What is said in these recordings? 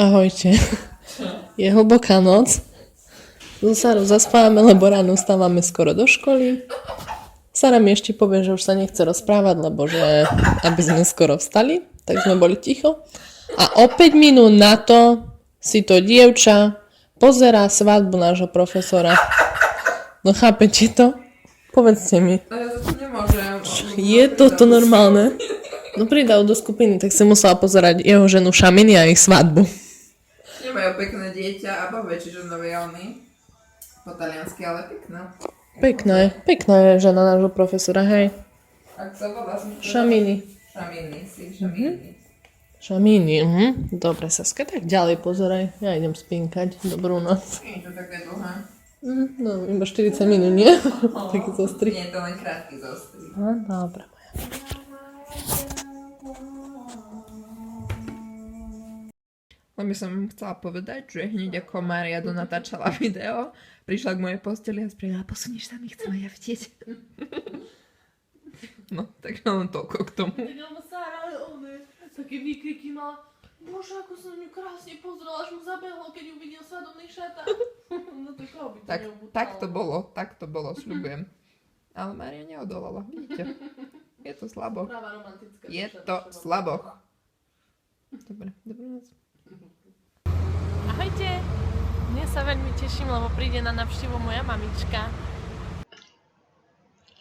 Ahojte. Je hlboká noc. So Sarou zaspávame, lebo ráno stávame skoro do školy. Sara mi ešte povie, že už sa nechce rozprávať, lebo že aby sme skoro vstali, tak sme boli ticho. A o 5 minút na to si to dievča pozerá svadbu nášho profesora. No chápete to? Povedzte mi. Ja to nemôžem. Je toto normálne? No pridal do skupiny, tak si musela pozerať jeho ženu Šaminy a ich svadbu. Nemajú pekné dieťa a babe, čiže noviálny. Po taliansky, ale pekná. Pekná je žena nášho profesora, hej. Ak sa volá Šaminy. Šaminy. Šaminy, Dobre, Saska, tak ďalej pozeraj. Ja idem spinkať. Dobrú noc. Nie je to také dlhé. No, iba 40 minút, nie? Taký zostrý. Nie je to len krátky zostrý. Dobre, moja. Len by som chcela povedať, že hneď ako Mária natáčala video, prišla k mojej posteli a spravila, posuníš sa mi, chcem aj ja vidieť. No, tak len toľko k tomu. Tak lebo Sára, také výkriky mala. Bože, ako som ju krásne pozrela, až mu zabehlo, keď ju videl svadobný šatár. No to koho by to neobútalo. Tak to bolo, sľubujem. Ale Mária neodolala, vidíte. Je to slaboch. Práva romantická. Je to slaboch. Dobre, dobrú noc. Ahojte. Dnes sa veľmi teším, lebo príde na návštevu moja mamička.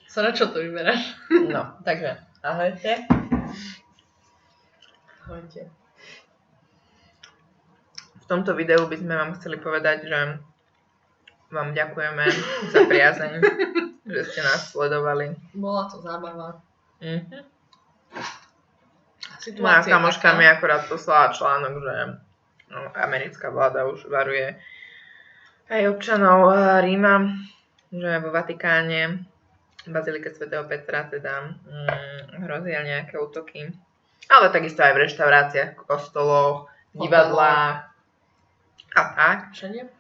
Sara, čo to vyberáš? No, takže, ahojte. Ahojte. V tomto videu by sme vám chceli povedať, že vám ďakujeme za priazeň, že ste nás sledovali. Bola to zábava. Moja kamoška mi akorát poslala článok, že americká vláda už varuje aj občanov Ríma, že vo Vatikáne, v Bazilike svätého Petra teda hrozia nejaké útoky. Ale takisto aj v reštauráciách, kostoloch, divadlách a tak. Všade?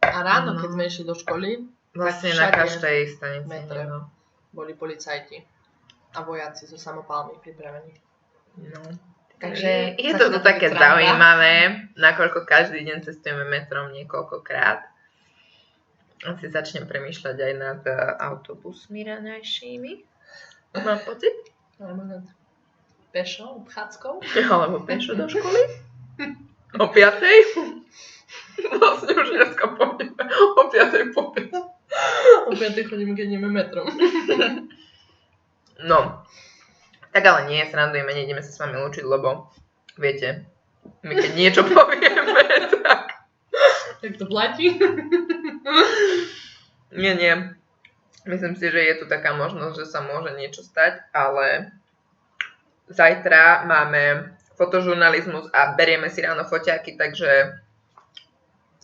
A ráno, keď sme išli do školy, Vlastne na každej stanici. metre boli policajti a vojaci so samopálmi pripravení. No. Takže je to také sranda. zaujímavé, nakoľko každý deň cestujeme metrom niekoľkokrát. Asi začnem premýšľať aj nad autobusmi raňajšími. Mám pocit? Alebo nad pešou, obchádzkou. Alebo pešo do školy. O 5:00. Vlastne už dneska pôjdeme o 5:00 po 5. O 5 chodíme, keď ideme metrom. No. Tak ale nie, srandujeme, nejdeme sa s vami lúčiť, lebo viete, my keď niečo povieme, tak... Tak to platí. Nie. Myslím si, že je tu taká možnosť, že sa môže niečo stať, ale zajtra máme fotožurnalizmus a berieme si ráno foťáky, takže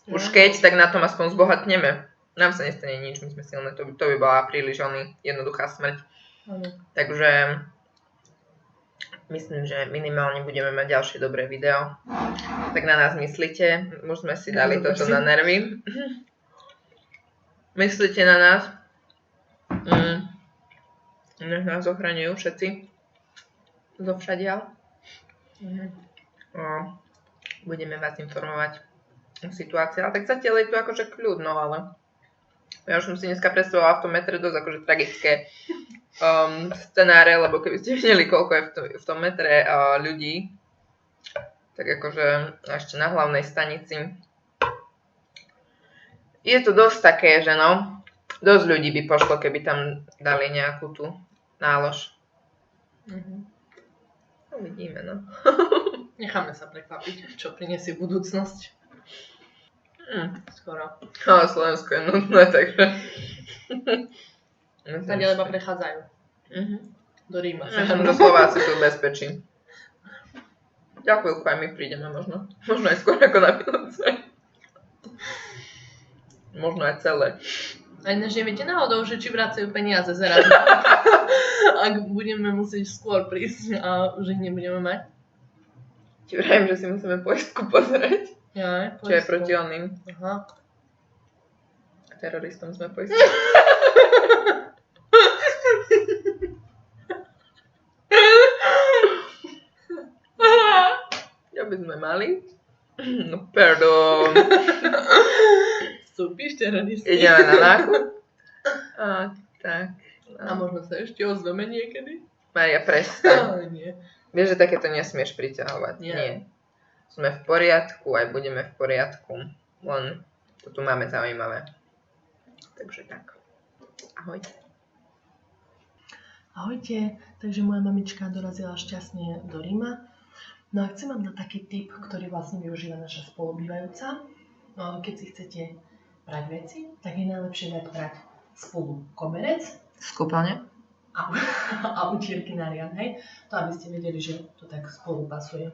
už keď, tak na tom aspoň zbohatneme. Nám sa nestane nič, my sme silné, to by bola príliš jednoduchá smrť. Takže myslím, že minimálne budeme mať ďalšie dobré video. Tak na nás myslíte, už sme si dali toto na nervy. Myslíte na nás. Nech nás ochraňujú všetci. Zo všadiaľ. Budeme vás informovať o situácii. Ale tak zatiaľ je tu akože kľudno, ale ja už som si dneska predstavovala v tom metre dosť akože tragické scenáre, lebo keby ste videli, koľko je v tom metre ľudí, tak akože ešte na hlavnej stanici. Je to dosť také, že no, dosť ľudí by pošlo, keby tam dali nejakú tú nálož. Uvidíme, no. Necháme sa prekvapiť, čo prinesie budúcnosť. Skoro. Ale Slovensko je nudné, takže... Tak iba prechádzajú. Do Ríma. Myslím, že Slováci sú v bezpečí. Ďakujem, aj my prídeme možno. Možno aj skôr ako na Vianoce. Možno aj celé. A ináč neviete náhodou, že či vracajú peniaze z Erasmu. Ak budeme musieť skôr prísť a už ich nebudeme mať. Ti vrajím, že si musíme poistku pozrieť. Ja, čo je proti oným. Aha. Teroristom sme poistili. Ja by sme mali. No pardon. Vstúpiš teroristi. Ideme na nákup? Tak. A možno sa ešte ozveme niekedy? Maria, prestaň. Ale nie. Vieš, že takéto nesmieš priťahovať. Nie. Sme v poriadku, aj budeme v poriadku. Len to tu máme zaujímavé. Takže tak. Ahoj. Ahojte, takže moja mamička dorazila šťastne do Ríma. No a chcem vám dať taký tip, ktorý vlastne využíva naša spolubývajúca. No, keď si chcete prať veci, tak je najlepšie dať prať spolu koberec Z kúpeľne? a utierky na riad, hej? To aby ste vedeli, že to tak spolu pasuje.